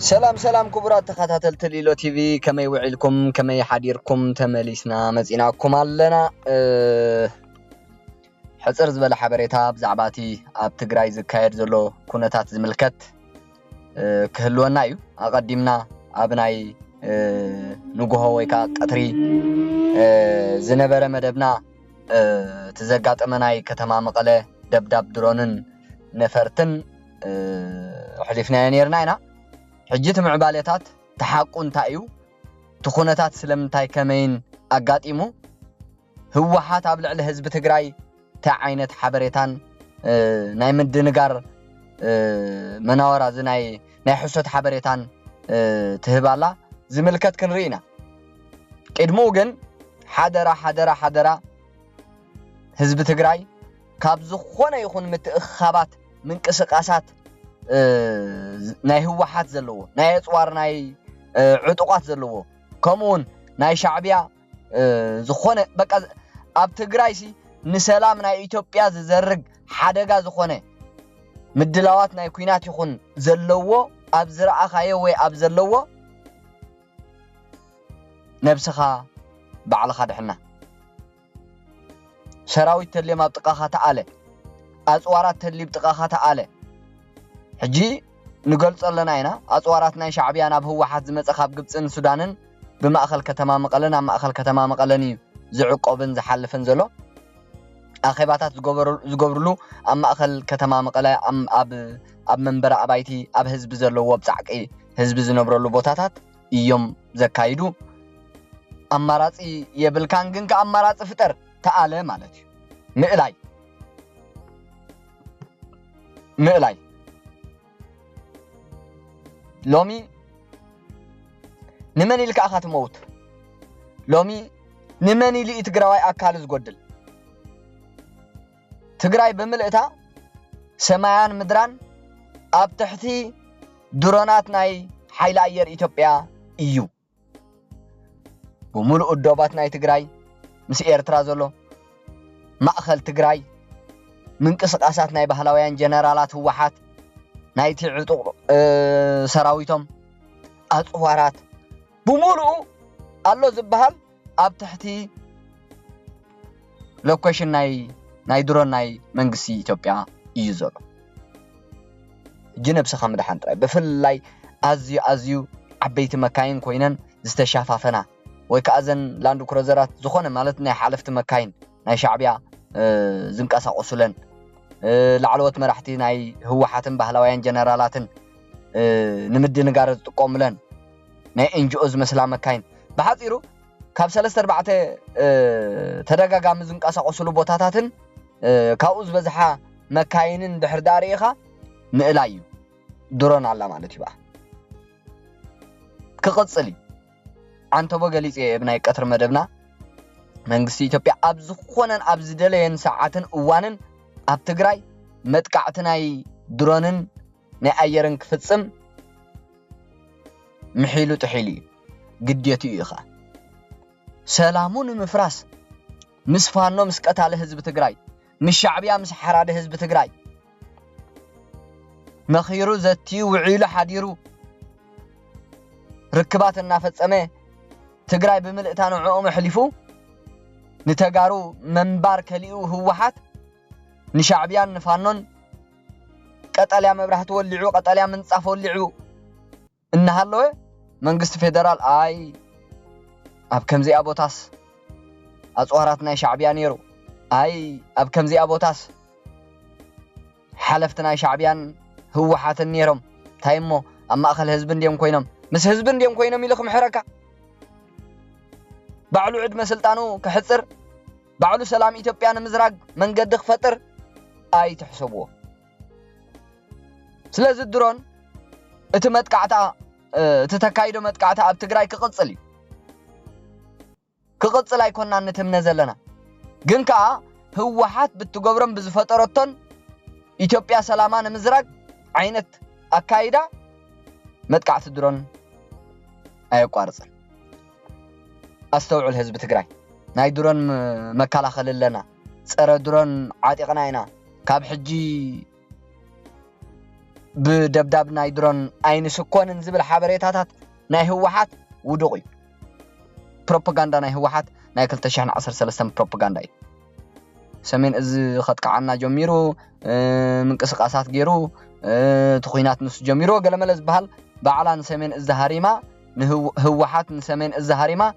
سلام سلام كبرات تخاتل تليلو تي في كما يوعلكم كما يحديركم تمليسنا مزيناكم علنا حصر زبل حبريتا بزعباتي اب تግራይ ዝካየድ ዘሎ ኩነታት ዝምልከት ክህልወና እዩ አቀዲምና አብናይ ንጉሆ ወይካ ቀጥሪ ዝነበረ መደብና ተዘጋጠመናይ ከተማ መቀለ ደብዳብ ድሮንን ነፈርትን حلفنا ነርና ኢና حجت معباليتات تحقون تايو تخونتات سلمنتاي كمين اقاطيمو هوحات ابلع لحزب تግራይ تعينت حبريتان ناي مدنغار مناورا زناي ناي حسوت حبريتان تهبالا زملكت كنرينا قدمو گن حدرا حزب تግራይ ካብ ዝኾነ ይኹን ምትእኻባት ምንቅስቃሳት ናይ ህወሓት ዘለዎ ናይ ኣጽዋር ናይ ዕጡቋት ዘለዎ ከምኡን ናይ ሻዕብያ ዝኾነ በቃ ኣብ ትግራይ ሲ ንሰላም ናይ ኢትዮጵያ ዝዘርግ ሓደጋ ዝኾነ ምድላዋት ናይ ኩናት ይኹን ዘለዎ ኣብ ዝረኣኻየ ወይ ኣብ ዘለዎ ነብስኻ ባዕልኻ ድሕና ሰራዊት ተልየም ኣብ ጥቃኻ ተኣለ ኣጽዋራት ተልይብ ጥቃኻ ተኣለ حجي نقول لنا هنا أطواراتنا شعبيا ناب هو حد متخاب جبتن سودانن بمأخل كتما مقلنا مأخل كتما مقلني زعق أبن زحل فنزلو أخيباتات زجبرلو أما أخل كتما مقلا أب منبر أبايتي أب حزب زرلو وبسعك إيه حزب زنبرلو بوتاتات يوم زكايدو أمارات يبلكان جنك أمارات فتر تعالى مالتي مقلاي لومي نمني لك أخات موت لومي نمني لي تقراي أكالز قدل تقراي بملئتا سمايان مدران أب تحتي درونات ناي حيلا أير إثيوبيا إيو وملؤ الدوبات ناي تقراي مس إيرترازولو مأخل تقراي من قصقاسات ناي بهلاويان جنرالات هوحات نايت عطو سراويتهم أطوارات بمولو الله زبهال أب تحتي لوكيشن ناي درون ناي منقسي إثيوبيا يزولو جنب سخام دحان تراي بفلاي أزيو عبيت مكاين كوينن زستشافافنا ويكأذن لاندو كروزرات زخونة مالتنا حالفت مكاين ناي شعبيا زنقاسا قصولن لعلوت مرحتي ناي هو حاتم بهلاويان جنرالاتن نمد نغار تقوملن ناي انجوز مسلا مكاين بحاطيرو كاب 3-4 تدغاغام زنقاساقسلو بوتاتاتن كاوز بزحا مكاينن دحر داريخا نئلايو درون على مالتي با كقصلي انتو بغليص ابناي قطر مدبنا منغسي ኢትዮጵያ ኣብ ዝኾነን ኣብ ዝደለየን ሰዓትን እዋንን ኣብ ትግራይ መጥቃዕትናይ ድሮንን ናይ ኣየርን ክፍጽም ምሒሉ ጥሒሉ ግዴቱ ኢኻ ሰላሙን ምፍራስ ምስ ፋኖ ምስ ቀታለ ህዝብ ትግራይ ምስ ሻዕብያ ምስ ሓራደ ህዝብ ትግራይ መኺሩ ዘትዩ ውዒሉ ሓዲሩ ርክባት እናፈጸመ ትግራይ ብምልእታ ንዕኦም ሕሊፉ ንተጋሩ መንባር ከሊኡ ህወሓት نشعبيان نفانون قطاليا مبرحت ولعو قطاليا منصاف ولعو ان هالوي منغست فيدرال اي اب كمزي ابوتاس اصواراتنا شعبيان يرو اي اب كمزي ابوتاس حلفتنا شعبيان هو حاتن نيرم تايمو اما اخل حزب نديم كوينم مس حزب نديم كوينم يلخم حركه بعلو عد مسلطانو كحصر بعلو سلام ኢትዮጵያን ምዝራግ መንገድ خفطر اي تحسبوه ስለዚ ድሮን እቲ መጥቃዕታ ተተካይዶ መጥቃዕታ ኣብ ትግራይ ክቅጽል ኣይኮንና ነተምነ ዘለና ግን ከኣ ህወሓት ብትገብሮም ብዝፈጠረቶን ኢትዮጵያ ሰላማን ምዝራግ ዓይነት ኣካይዳ መጥቃዕቲ ድሮን ኣይቋርጽን ኣስተውዕል ህዝብ ትግራይ ናይ ድሮን መከላኸል ለና ፀረ ድሮን ዓጢቅና ኢና ካብ ሕጂ بدبداب ناي درون أين سكون نزبل حبريتات ناي هوحات ودقي بروباغندا ناي هوحات ناي كل تشحن 13 بروباغندا سمين إز خد كعنا جميرو من قسقاسات جيرو تخينات نص جميرو قال ملز بهال بعلان سمين إز هاريما هوحات سمين إز هاريما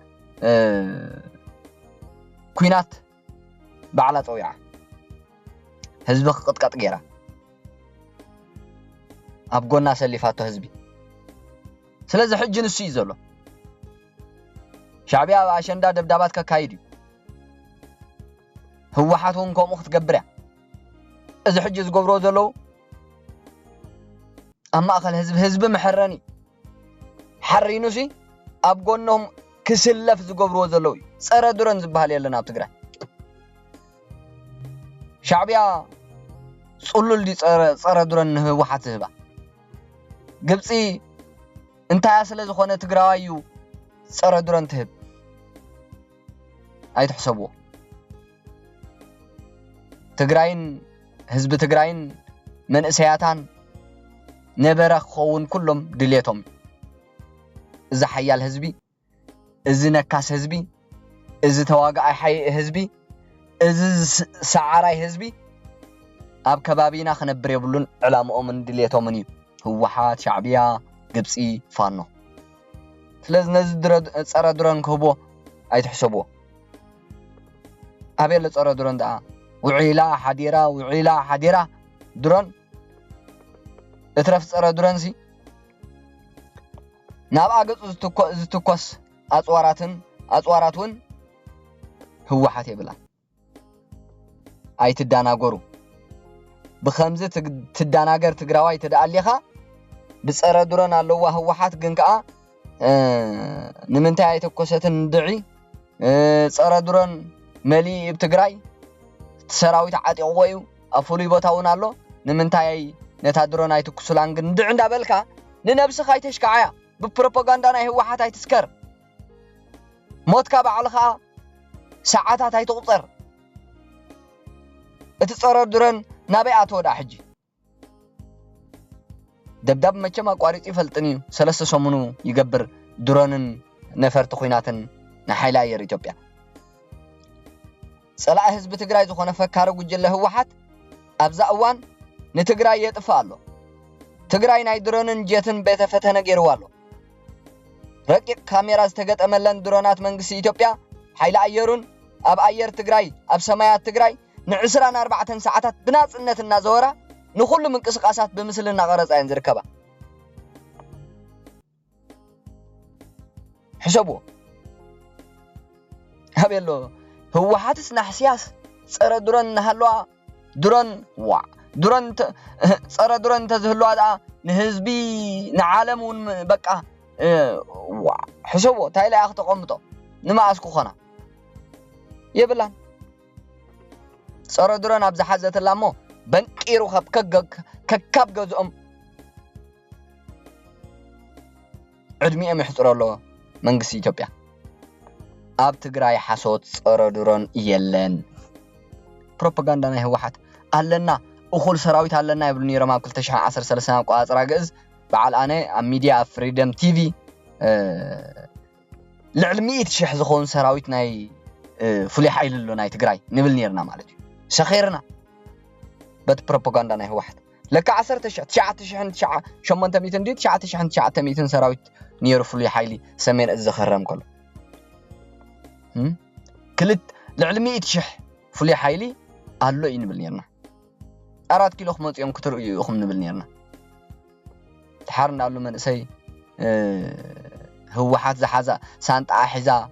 كوينات بعلات ويع حزب قطقط غيره ابغونا سليفاتو حزبي ስለዚህ ሕጅ ንሱ ይዘሎ ሻዕቢያ አሸንዳ ደብዳባት ከካይዲ ህወሓቱን ቆሞ ክትገብርያ እዚ ሕጅ ዝገብሮ ዘሎ አማኸል ህዝብ ምሕረኒ حرينوسي أبغونهم كسلف زقبرو زلوي صار درن زبال يلنا بتقرأ شعبيا صلوا اللي صار درن واحد سبا قبسي انت أصله زخونة تقرأيو صار درن تهب أي تحسبوه تقرأين حزب تقرأين من إسياتان نبرخ خون كلهم دليتهم إذا حيال حزبي إذا نكاس حزبي إذا تواقع حي حزبي إذا سعراي حزبي أب كبابينا خنبري بلون علامة من دليتهم مني هو حات شعبية قبسي فانو لازم نزدرد صار درن كوبو أي تحسبوه أبي اللي صار درن ده وعيلا حديرة درن اترف صار درن سي نابع قص زتكوس أصواراتون هو حتى بلا أي تداناغورو بخمسة تداناغر تقراوي تدعليها بصار درن اللوا هو حت جنكا نمنتهي أي تكوسة ندعي صار درن ملي بتقراي تسراوي تعطي قويو أفولي بتاون الله نمنتهي نتادرون أي تكوسلان ندع عند بالكا ننبس خايتش كعيا ببروباغندا ناي هو حتى تسكر موتك بعلخا ساعات هاي تقطر اتصرر درن نابعات ودا حجي دبدب مچما قاريصي فلطني 3 سمونو يغبر درونن نفر تخويناتن نحيلا ير ኢትዮጵያ صلاح حزب ትግራይ ዝኾነ ፈካረ ጉጅለ ህወሓት ኣብዛ እዋን ንትግራይ የጥፋሎ ትግራይ ናይ ድሮንን ጀትን በተፈተነ ገይርዋሎ رقيق كاميرا استغطملن درونات منግስቲ ኢትዮጵያ ኃይለ አየሩን ኣብ አየር ትግራይ ኣብ ሰማያት ትግራይ ን24 ሰዓታት ብናጽነት እና ዘወራ ንኹሉ ምንቅስቃሳት በምስልና ቀረጻ ይንዝርከባ حسبو هبيلو هو حاتس نحسياس صار درون نهلوا درون صار درون تزهلوا دا نحزبي نعالمون بقى حسبو تايلا اخ تقمطو نما اسكو خنا يبلان صار درون ابز حزت لامو بنقيرو خب ككاب غزوم عدمي ام يحطرلو منግስቲ ኢትዮጵያ ኣብ ትግራይ ሓሶት ጸረ ድሮን የለን ፕሮፓጋንዳ ናይ ህወሓት ኣለና እኹል ሰራዊት ኣለና ይብሉ ነይሮም ኣብ 2013 ቋጽራ ግዕዝ በዓል ኣነ ኣብ ሚድያ ፍሪደም ቲቪ ልዕል 100,000 ዝኾኑ ሰራዊት ናይ ፍሉይ ሓይሊ ኣሎ ናይ ትግራይ ንብል ነርና ማለት እዩ ሰኺርና በት ፕሮፓጋንዳ ናይ ህወሓት ለካ 19,800 ሰራዊት نيرو فلي حيلي سمين الزخرم كله كلت العلمية تشح فلي حيلي قالوا إيه نبلنيرنا 4 كيلو خمس يوم كتر يخم نبلنيرنا تحرنا قالوا من سي هو حاز حزا سانت أحزا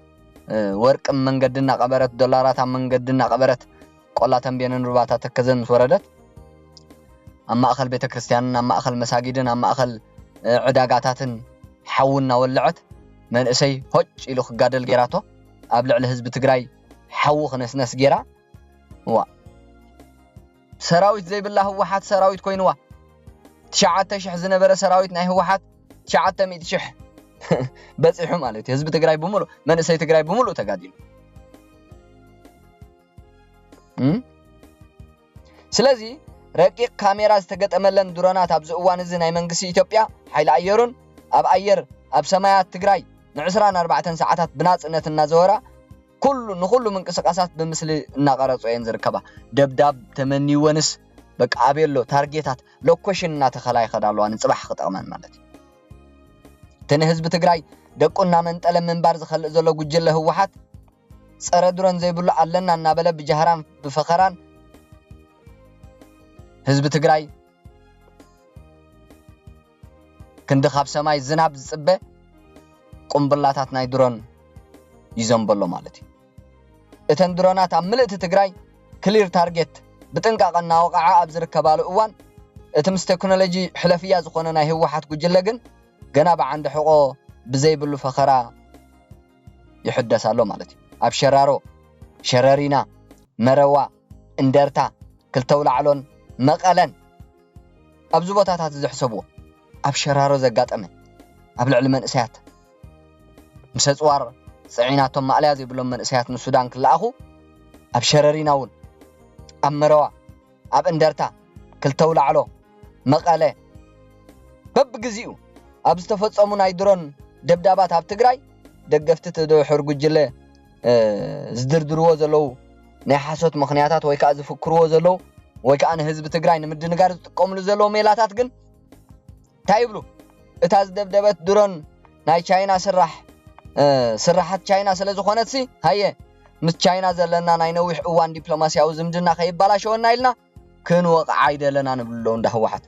ورق من قدنا قبرت دولارات من قدنا قبرت قلا تنبين رباطات كذن وردت أما أخل بيت كريستيان أما أخل مساجدنا أما أخل عداقاتن حاولنا ولعت من اسي هج إلو خقادل جيراتو قبل على حزب تግራይ حوخ ناس جيرا وا سراويت زي بالله هوحات سراويت كوينوا 9,000 زنبره سراويت ناي هوحات 9,000 بصيحو مالتي حزب تግራይ بمولو من اسي تግራይ بمولو تقاديل ስለዚህ رقيق كاميرا استقطملن درونات ابز اوان እዚ ናይ መንግስቲ ኢትዮጵያ ሓይሊ ኣየሩን ኣብ ኣየር ኣብ ሰማያት ትግራይ ን24 ሰዓታት ብናጽነት እናዘወራ ንኩሉ ምንቅስቃሳት ብምስሊ እናቀረጹ እየን ዝርከባ ደብዳብ ተመኒወንስ በቃ ኣቤሎ ታርጌታት ሎኬሽን እናተኸላይ ይኸዳሉ ንጽባሕ ክጠቅመን ማለት ተነ ህዝቢ ትግራይ ደቁና መንጠለ መንባር ዝኸልእ ዘሎ ጉጅለ ህወሓት ጸረ ድሮን ዘይብሉ ኣለና እናበለ ብጃህራን ብፈኸራን ህዝቢ ትግራይ ክንዲ ካብ ሰማይ ዝናብ ዝጽበ ቁምብላታት ናይ ድሮን ይዘንበሎ ማለት እዩ እተን ድሮናት ኣብ ምልእቲ ትግራይ ክሊር ታርጌት ብጥንቃቐና ወቃዓ ኣብ ዝርከባሉ እዋን እቲ ምስ ቴክኖሎጂ ሕለፍያ ዝኾነ ናይ ህወሓት ጉጅለ ግን ገና ብዓንዲ ሕቆ ብዘይብሉ ፈኸራ ይሕደሳሎ ማለት እዩ ኣብ ሸራሮ ሸረሪና መረዋ እንደርታ ክልተውላዕሎን መቐለን ኣብዚ ቦታታት ዝሕሰብዎ ኣብ ሸራሮ ዘጋጠመ ኣብ ልዕሊ መንእሰያት ምስ ጽዋር ጽዒናቶም ማዕልያ ዘይብሎም መንእሰያት ንሱዳን ክለኣኹ ኣብ ሸረሪና እውን ኣብ መረዋ ኣብ እንደርታ ክልተውላዕሎ መቐለ በብግዚኡ ኣብ ዝተፈጸሙ ናይ ድሮን ደብዳባት ኣብ ትግራይ ደገፍቲ ተደውሕር ጉጅለ ዝድርድርዎ ዘለው ናይ ሓሶት ምኽንያታት ወይ ከዓ ዝፍክርዎ ዘለው ወይ ከዓ ንህዝቢ ትግራይ ንምድንጋር ዝጥቀምሉ ዘለው ሜላታት ግን ታይብሉ እታ ዝደብደበት ድሮን ናይ ቻይና ስራሓት ቻይና ስለ ዝኾነትሲ ሃየ ምስ ቻይና ዘለና ናይ ነዊሕ እዋን ዲፕሎማሲያዊ ዝምድና ከይባላሸወና ኢልና ክንወቕዓ አይደለና ንብሎ እንዳህወሓት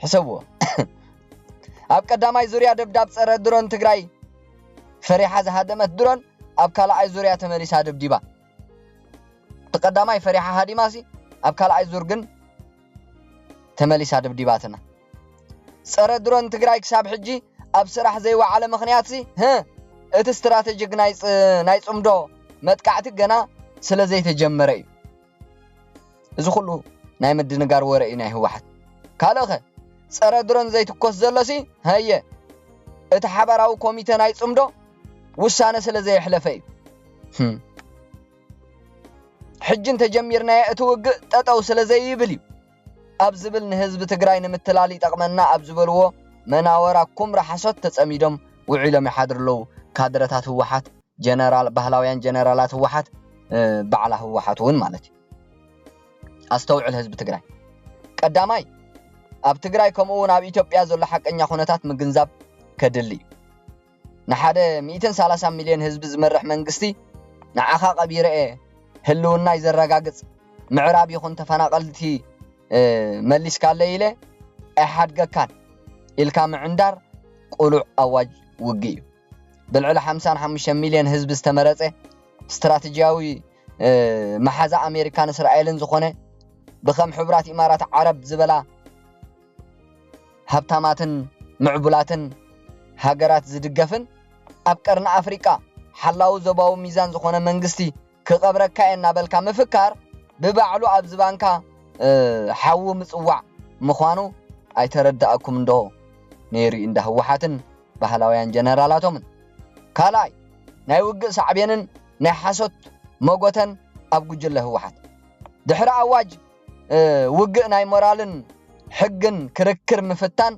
حسبوا أب قدامي زوريا دبداب صر درون تግራይ فريحة زهدمت درون أب كلاي زوريا تمليس دبديبا تقدامي فريحة هاديماسي أب كلاي زور ግን تمليس دبديباتنا صر درون تግራይ كساب حجي أب سراح زي وعلى مخنياتسي እቲ ስትራቴጂክ ናይ ጽምዶ መጥቃዕቲ ገና ስለ ዘይ ተጀመረ እዩ እዚ ሁሉ ናይ ምድንጋር ወረኢ ናይ ህወሓት ካልኦኸ ጸረ ድሮን ዘይትኮስ ዘሎሲ ሃየ እቲ ሓበራዊ ኮሚቴ ናይ ጽምዶ ውሳነ ስለ ዘይ ሕለፈ እዩ ሕጅን ተጀሚርና እቲ ውግእ ጠጠው ስለ ዘይ ይብል እዩ ኣብ ዝብል ንህዝቢ ትግራይ ንምትላል ይጠቅመና ኣብ ዝበልዎ መናወራ ኩምራ ሓሶት ተጸሚዶም ውዒሎም ይሓድርለው ካድረታት ህወሓት ጀነራል ባህላውያን ጀነራላት ህወሓት ባዕላ ህወሓት ውን ማለት እዩ ኣስተውዕል ህዝቢ ትግራይ ቀዳማይ ኣብ ትግራይ ከምኡውን ኣብ ኢትዮጵያ ዘሎ ሓቀኛ ኩነታት ምግንዛብ ከድሊ ንሓደ 130 ሚልዮን ህዝቢ ዝመርሕ መንግስቲ ንዓኻ ቀቢረኤ ህልውና ይዘረጋግጽ ምዕራብ ይኹን ተፈናቀልቲ መሊስካለ ኢለ ኣይሓድገካን ኢልካ ምዕንዳር ቁሉዕ ኣዋጅ ውጊ እዩ بالعلى 55 مليون ህዝብ ዝተመረጸ ስትራቴጂያዊ መሓዛ ኣሜሪካን እስራኤልን ዝኾነ ብከም ሕብራት ኢማራት ዓረብ ዝበላ ሃብታማትን ምዕቡላትን ሃገራት ዝድገፍን ኣብ ቀርና ኣፍሪካ ሓላው ዘባው ሚዛን ዝኾነ መንግስቲ ክቀብረካ እናበልካ ምፍካር ብባዕሉ ኣብ ዝባንካ ሓው ምጽዋዕ ምዃኑ ኣይተረዳእኩም እንዶ ነይሪ እንደ ህወሓትን ባህላውያን ጀነራላቶምን ካላይ ናይ ውግእ ሳዕቤንን ናይ ሓሶት መጎተን ኣብ ጉጅለ ህወሓት ድሕሪ ኣዋጅ ውግእ ናይ ሞራልን ሕግን ክርክር ምፍታን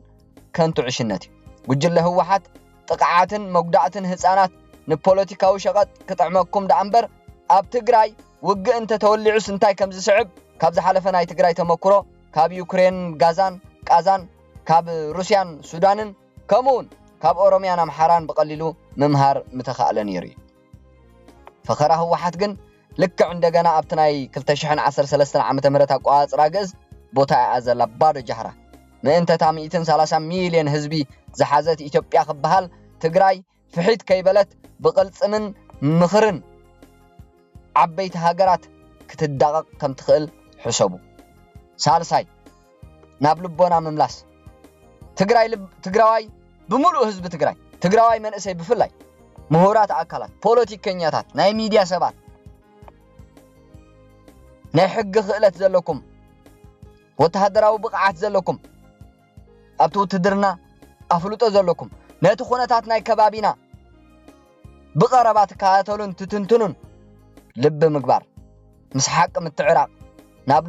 ከንቱ ዕሽነት ጉጅለ ህወሓት ጥቅዓትን መጉዳእትን ህፃናት ንፖለቲካዊ ሸቐጥ ክጥዕመኩም ዳእምበር ኣብ ትግራይ ውግእ እንተ ተወሊዑስ እንታይ ከም ዝስዕብ ካብ ዝሓለፈ ናይ ትግራይ ተመክሮ ካብ ዩክሬን ቃዛን ካብ ሩስያን ሱዳንን ከምኡውን ካብ ኦሮሚያን ኣምሓራን በቀሊሉ መምሃር ምተኻእለን ይሪ ፈኸራ ህወሓት ግን ልክዕ እንደገና ኣብቲ ናይ 2013 ዓመተ ምህረት ኣቋጽራ ግዝ ቦታ ያዘላ ባዶ ጃህራ ምእንተታ 130 ሚልዮን ህዝቢ ዝሓዘት ኢትዮጵያ ክበሃል ትግራይ ፍሒት ከይበለት ብቅልጽምን ምኽርን ዓበይቲ ሃገራት ክትዳቀቅ ከም ትኽእል ሕሰቡ ሳልሳይ ናብ ልቦና ምምላስ ትግራዋይ بملؤ حزب تግራዋይ መንእሰይ ብፍላይ ምሁራት ኣካላት ፖለቲከኛታት ናይ ሚዲያ ሰባት ናይ ሕግ ክእለት ዘለኩም ወተሃደራዊ ብቕዓት ዘለኩም ኣብቲ ውትድርና ኣፍልጦ ዘለኩም ነቲ ኩነታት ናይ ከባቢና ብቐረባት ካተሉን ትትንትኑን ልብ ምግባር ምስ ሓቅ ምትዕራቅ ናብ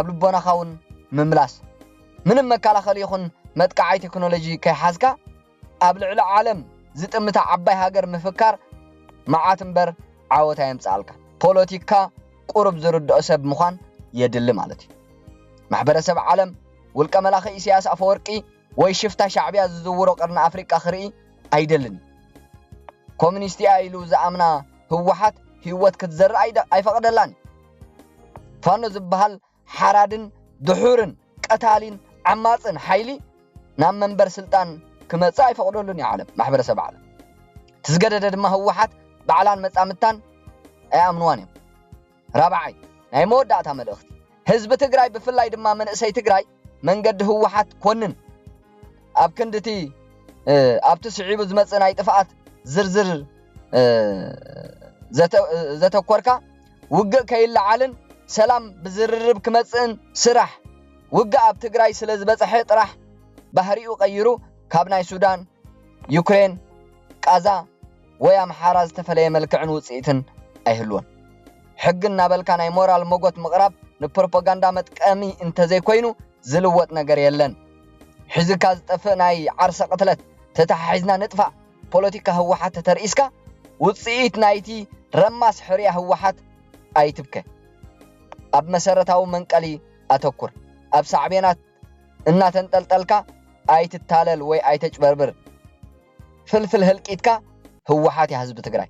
ልቦና ኻውን ምምላስ ምንም መከላኸሊ ይኹን መጥቃዓይ ቴክኖሎጂ ከይሓዝካ ኣብ ልዕሊ ዓለም ዝጥምታ ዓባይ ሃገር ምፍካር መዓት እምበር ዓወታ የምጻልካ ፖለቲካ ቁርብ ዝርድኦ ሰብ ምዃን የድሊ ማለት እዩ ማሕበረሰብ ዓለም ውልቀ መላኺ ኢሳያስ አፈወርቂ ወይ ሽፍታ ሻዕብያ ዝዝውሮ ቀርና አፍሪካ ክርኢ አይደልን ኮሙኒስት ኢሉ ዝኣምና ህወሓት ህይወት ክትዘር አይፈቅደላን ፋኖ ዝበሃል ሓራድን ድሑርን ቀታሊን ዓማፅን ሓይሊ ናብ መንበር ስልጣን ክመጽእ አይፈቅደሉን ዓለም ማሕበረሰብ ዓለም ትዝገደደ ድማ ህወሓት ባዕላን መጻምታን አያምንዋን እዮም ራብዓይ ናይ መወዳእታ መልእኽቲ ህዝቢ ትግራይ ብፍላይ ድማ መንእሰይ ትግራይ መንገዲ ህወሓት ኮንን ኣብ ክንድቲ ኣብቲ ስዒቡ ዝመጽእ ናይ ጥፍኣት ዝርዝር ዘተኮርካ ውግእ ከይለዓልን ሰላም ብዝርርብ ክመጽእን ስራሕ ውግእ ኣብ ትግራይ ስለ ዝበጽሐ ጥራሕ ባህሪኡ ቀይሩ ካብ ናይ ሱዳን ዩክሬን ቃዛ ወይ ኣምሓራ ዝተፈለየ መልክዕን ውጽኢትን ኣይህልዎን ሕግን ናበልካ ናይ ሞራል ሞጎት ምቕራብ ንፕሮፓጋንዳ መጥቀሚ እንተዘይኮይኑ ዝልወጥ ነገር የለን ሕዝካ ዝጠፍእ ናይ ዓርሰ ቅትለት ተታሒዝና ንጥፋእ ፖለቲካ ህወሓት ተርእስካ ውጽኢት ናይቲ ረማስ ሕርያ ህወሓት ኣይትብከ ኣብ መሰረታዊ መንቀሊ ኣተኩር ኣብ ሳዕቤናት እናተንጠልጠልካ ኣይትታለል ወይ ኣይተጭበርብር ፍልፍል ህልቂትካ ህወሓት ያ ህዝቢ ትግራይ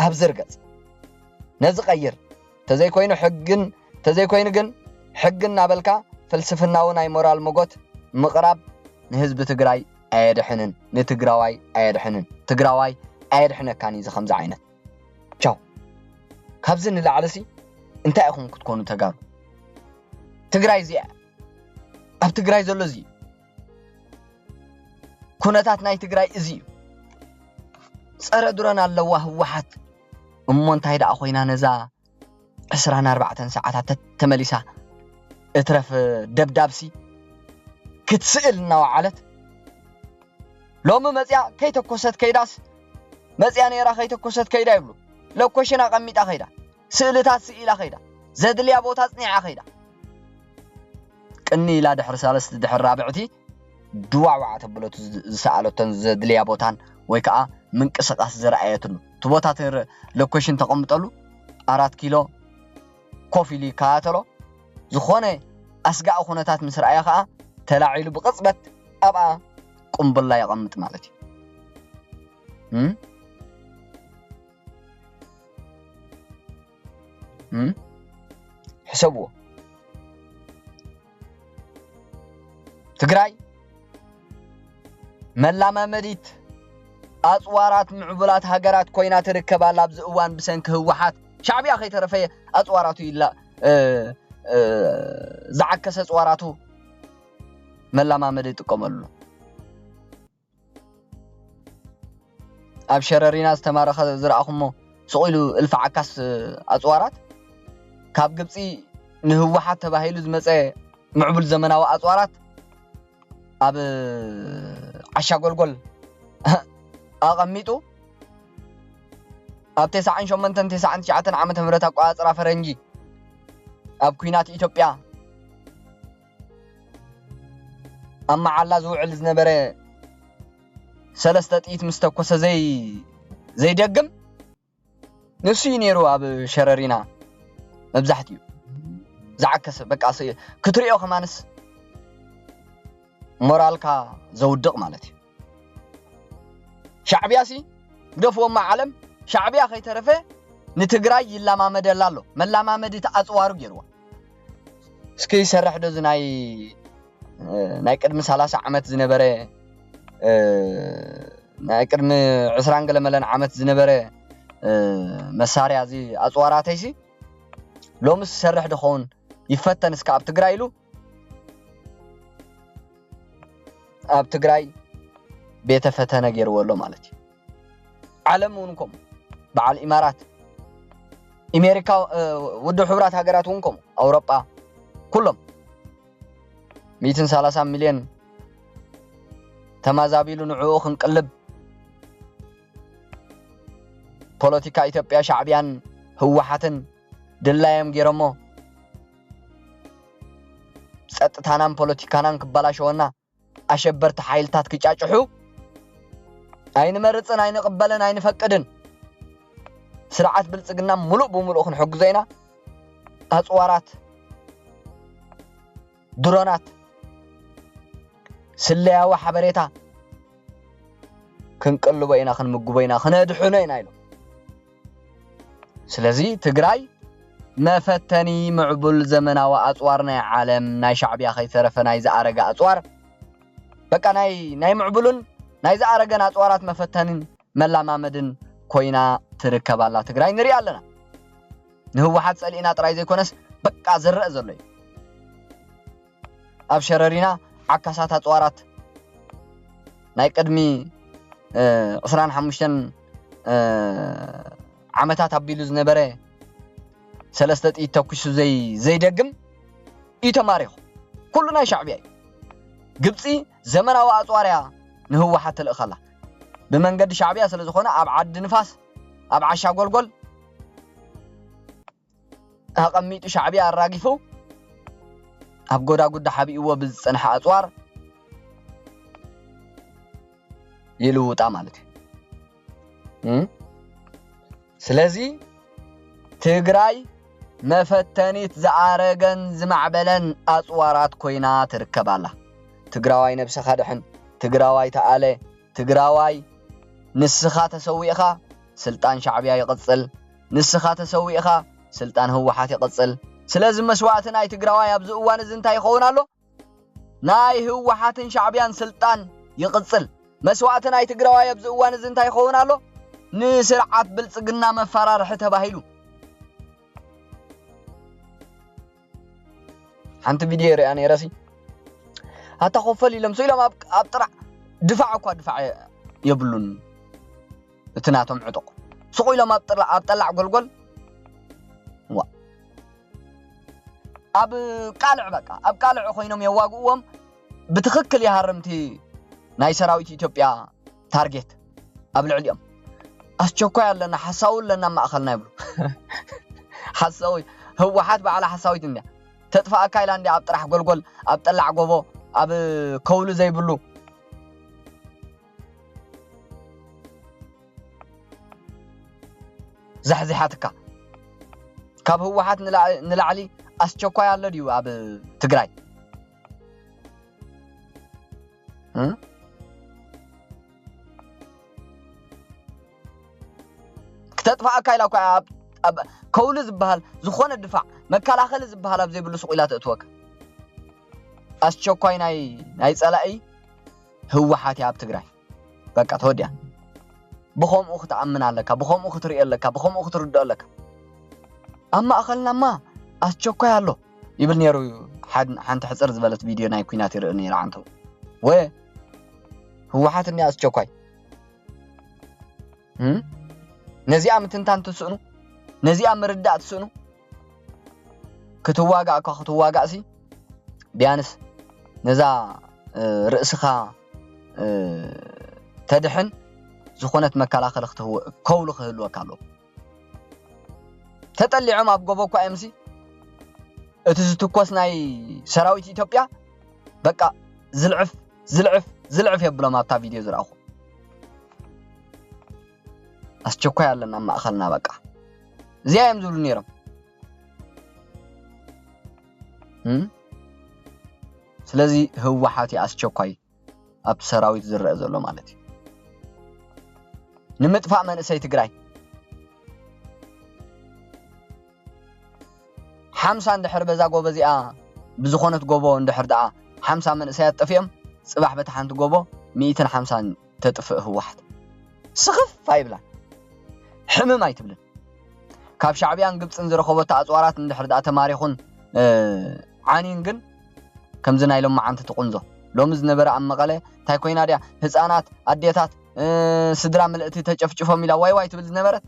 ኣብ ዝርገጽ ነዚ ቀይር ተዘይኮይኑ ግን ሕግን ናበልካ ፍልስፍናዊ ናይ ሞራል ሞጎት ምቕራብ ንህዝቢ ትግራይ ኣየድሕንን ንትግራዋይ ኣየድሕንን ትግራዋይ ኣየድሕነካኒ ዝኸምዚ ዓይነት ቻው ካብዚ ንላዕለሲ እንታይ ኢኹም ክትኮኑ ተጋሩ ትግራይ እዚኣ ኣብ ትግራይ ዘሎ እዚ ኩነታት ናይ ትግራይ እዚ ፀረ ዱረን ኣለዋ ህወሓት እሞ እንታይ ደኣ ኮይና ነዛ 24 ሰዓታት ተመሊሳ እትረፍ ደብዳብሲ ክትስእል እናወዓለት ሎሚ መጽያ ከይተኮሰት ከይዳስ መጽያ ነራ ከይተኮሰት ከይዳ ይብሉ ለኮሽና ቀሚጣ ከይዳ ስእልታት ስኢላ ከይዳ ዘድልያ ቦታ ጽኒዓ ከይዳ ቅኒ ኢላ ድሕሪ ሰለስተ ድሕሪ ራብዕቲ ድዋዕዋዕ ተብሎት ዝሰኣለቶን ዘድልያ ቦታን ወይ ከዓ ምንቅስቃስ ዝረኣየትሉ ትቦታት ለኮሽን ተቀምጠሉ 4 ኪሎ ኮፊሊ ካተሎ ዝኾነ ኣስጋእ ኩነታት ምስ ረኣያ ከዓ ተላዒሉ ብቅጽበት ኣብኣ ቁምብላ ይቀምጥ ማለት እዩ حسبوا تግራይ መላማ መዲት ኣጽዋራት ምዕቡላት ሃገራት ኮይና ትርከባላ ኣብዚ እዋን ብሰንኪ ህወሓት ሻዕብያ ከይተረፈየ ኣጽዋራቱ ኢላ ዝዓከሰ ኣጽዋራቱ መላማ መዲት ይጥቀመሉ ኣብ ሸረሪና ዝተማረኸ ዝረኣኹሞ ስቂሉ እልፍ ዓካስ ኣጽዋራት ካብ ግብጺ ንህወሓት ተባሂሉ ዝመጸ ምዕቡል ዘመናዊ ኣጽዋራት ኣብ ዓሻ ጎልጎል ኣቐሚጡ ኣብ 98 ዓመተ ምህረት ኣቆጻጽራ ፈረንጂ ኣብ ኩናት ኢትዮጵያ ኣብ መዓላ ዝውዕል ዝነበረ ሰለስተ ጥይት ምስተኮሰ ዘይደግም ንሱ ነይሩ ኣብ ሸረሪና መብዛሕትኡ ዝዓከሰ በቃ ክትሪኦ ከማንስ ሞራልካ ዘውድቕ ማለት እዩ ሻዕብያሲ ደፍዎማ ዓለም ሻዕብያ ከይተረፈ ንትግራይ ይላማመደላ ኣሎ መላማመዲ ተኣጽዋሩ ገይርዋ እስኪ ይሰርሕ ዶ ናይ ቅድሚ 30 ዓመት ዝነበረ ናይ ቅድሚ 20 ገለመለን ዓመት ዝነበረ መሳርያ እዚ ኣጽዋራተይሲ ሎምስ ሰርሕ ድኸውን ይፈተን እስከ ኣብ ትግራይ ኢሉ ኣብ ትግራይ ቤተ ፈተነ ገይርዎ ኣሎ ማለት እዩ ዓለም ውንኩም በዓል ኢማራት ኣሜሪካ ውድብ ሕብራት ሃገራት ውንኩም ኣውሮጳ ኩሎም 130 ሚልዮን ተማዛቢሉ ንዕኡ ክንቅልብ ፖለቲካ ኢትዮጵያ ሻዕብያን ህወሓትን ድላየም ገይሮሞ ጸጥታናን ፖለቲካናን ክባላሽወና አሸበርት ኃይልታት ክጫጭሑ አይን መርጽን አይን ቅበለን አይን ፈቅድን ስርዓት ብልጽግና ሙሉእ በሙሉእ ክንሕግዘይና አጽዋራት ድሮናት ስለያዋ ሓበሬታ ክንቅልበይና ክንምግበይና ክነድሑነይና ኢሉ ስለዚ ትግራይ መፈተኒ ምዕቡል ዘመናዊ አጽዋር ናይ ዓለም ናይ ሻዕብያ ከይተረፈ ናይ ዝኣረጋ አጽዋር በቃ ናይ ምዕቡልን ናይ ዝኣረገን አጽዋራት መፈተንን መላማመድን ኮይና ትርከባላ ትግራይ ንሪ ኣለና ንህወሓት ጸሊእና ጥራይ ዘይኮነስ በቃ ዝርአ ዘሎ እዩ ኣብ ሸረሪና ዓካሳት አጽዋራት ናይ ቅድሚ 25 ዓመታት አቢሉ ዝነበረ ሰለስተ ጥይት ተኩሱ ዘይደግም ይተማሪኹ ኩሉ ናይ ሻዕብያ ግብጺ ዘመናዊ አጽዋርያ ንህወሓት ተልእኸላ ብመንገዲ ሻዕብያ ስለዝኾነ ኣብ ዓዲ ንፋስ ኣብ ዓሻ ጎልጎል ኣቐሚጡ ሻዕብያ ኣራጊፉ ኣብ ጎዳጉዳ ሓቢእዎ ብዝጸንሐ አጽዋር ይልውጣ ማለት እዩ ስለዚ ትግራይ መፈተኒት ዝኣረገን ዝማዕበለን አጽዋራት ኮይና ትርከባላ ትግራዋይ ነብሰኻ ድሕን ትግራዋይ ተኣለ ትግራዋይ ንስኻ ተሰዊእኻ ስልጣን ሻዕብያ ይቅጽል ንስኻ ተሰዊእኻ ስልጣን ህወሓት ይቅጽል ስለዚ መስዋዕት ናይ ትግራዋይ ኣብዚ እዋን እዚ እንታይ ይኸውን ኣሎ ናይ ህወሓትን ሻዕብያን ስልጣን ይቅጽል መስዋዕት ናይ ትግራዋይ ኣብዚ እዋን እዚ እንታይ ይኸውን ኣሎ ንስርዓት ብልጽግና መፈራርሒ ተባሂሉ ሓንቲ ቪድዮ ርያ ነይረሲ ኣታ ኸፈል ኢሎም ሰኢሎም ኣብ ጥራዕ ድፋዕ እኳ ድፋዕ የብሉን እትናቶም ዕጡቕ ስቑ ኢሎም ኣብ ጠላዕ ጎልጎል ኣብ ቃልዕ በቃ ኣብ ቃልዕ ኮይኖም የዋግእዎም ብትኽክል ይሃርምቲ ናይ ሰራዊት ኢትዮጵያ ታርጌት ኣብ ልዕሊኦም አስቸኳይ ኣለና ሓሳው ለና ማእኸልና ይብሉ ሓሳው ህወሓት በዓላ ሓሳዊት እንያ ተጥፋ ካይላንዲ ኣብ ጥራሕ ጎልጎል ኣብ ጠላዕ ጎቦ ኣብ ከውሉ ዘይብሉ زحزحاتك كاب هوحات نلعلي أسشوكوا يالله ديو أب تجراي كتدفع كايلا أب كول زبهال زخون الدفاع مكالاخل زبهال أب زي بالسقيلات أتوك أسشوكوا ناي سألأي هوحات يا أب تجراي بقى توديا بخوم أخت أمنا لك بخوم أخت رئي لك بخوم أخت رد لك أما أخلنا ما أسشوكوا يالله يبل نيرو حد حصر زبالت فيديو ناي كويناتي رئني رعنتو وي هوحات إني أسشوكوا نزيع متنتان تسؤنو نزيع مردات تسؤنو كتواقع كتواقع سي بيانس نزا رأسخا تدحن زخونت مكالاخ لخته كولو خلو كالو تطلعوا ما بغوبكو امسي اتزتكوس ناي سراويت ኢትዮጵያ በቃ ዝልዕፍ يبلو ማታ ቪዲዮ ዝራኹ አስቸኳይ ያለና ማእኸልና በቃ ዚያም ዝብሉ ነይሮም ስለዚ ህወሓት አስቸኳይ ኣብ ሰራዊት ዝርአ ዘሎ ማለት እዩ ንምጥፋእ መንእሰይ ትግራይ 50 እንድሕር በዛ ጎቦ እዚኣ ብዝኾነት ጎቦ እንድሕር ደኣ 50 መንእሰይ ጠፍዮም ጽባሕ በታ ሓንቲ ጎቦ 150 ተጥፍእ ህወሓት ስኽፍ አይብላ حمم አይትብልን ካብ ሻዕብያን ግብፅን ዝረኸበታ ኣጽዋራት እንድሕር ደኣ ተማሪኹን ዓኒን ግን ከምዚ ናይ ሎም ማዓንቲ ትቁንዞ ሎም ዝነበረ ኣብ መቐለ ታይ ኮይና ዲያ ህፃናት ኣዴታት ስድራ መልእቲ ተጨፍጭፎም ኢላ ዋይ ትብል ዝነበረት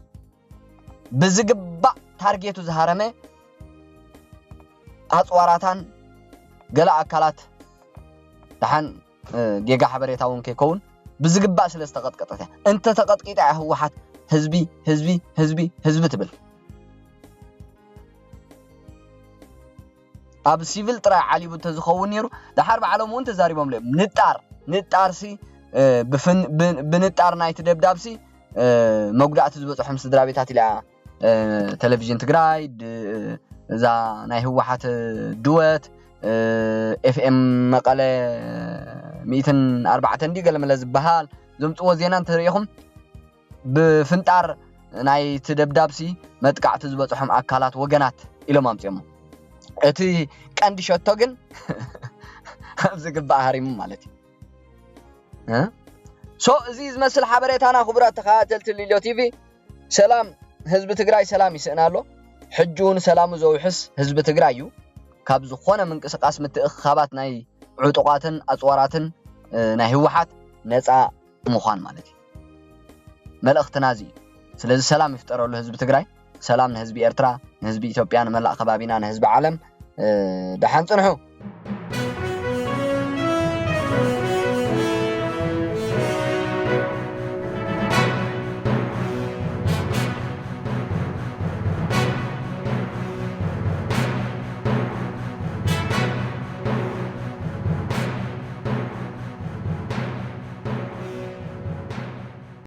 ብዝግባእ ታርጌቱ ዝሃረመ ኣጽዋራታን ገላ ኣካላት ደሓን ጌጋ ሓበሬታውን ከይከውን ብዝግባእ ስለ ዝተቐጥቀጠት እንተ ተቐጥቂጣ ህወሓት ህዝቢ ትብል اب سيفل طرا علي بتزخون نيرو دحر بعلم وانت زاريبهم له نطارسي بنطار نايت دبدابسي مقدعت زبصحم سدرا بيتات لا تلفزيون تግራይ ذا ናይ ህወሓት ድወት FM መቀለ 104 ዲ ገለመለ ዝበሃል ዘምጽዎ ዜና እንተሪኹም ብፍንጣር ናይ ተደብዳብሲ መጥቃዕቲ ዝበጽሖም አካላት ወገናት ኢሎም አምጽዮም እቲ ቀንዲ ሸቶ ግን ኣብዚ ግባእ ሃሪሙ ማለት እዩ ሶ እዚ ዝመስል ሓበሬታና ክቡራት ተኸታተልቲ ሊሎ ቲቪ ሰላም ህዝቢ ትግራይ ሰላም ይስእናሎ ሕጁን ሰላሙ ዘውሕስ ህዝቢ ትግራይ እዩ ካብ ዝኾነ ምንቅስቃስ ምትእኽኻባት ናይ ዕጡቃትን አጽዋራትን ናይ ህወሓት ነፃ ምዃን ማለት እዩ መልእኽትና እዚ ስለዚ ሰላም ይፍጠረሉ ህዝቢ ትግራይ ሰላም ንህዝቢ ኤርትራ ንህዝቢ ኢትዮጵያ ንመላእ ከባቢና ንህዝቢ ዓለም ደሓን ጽንሑ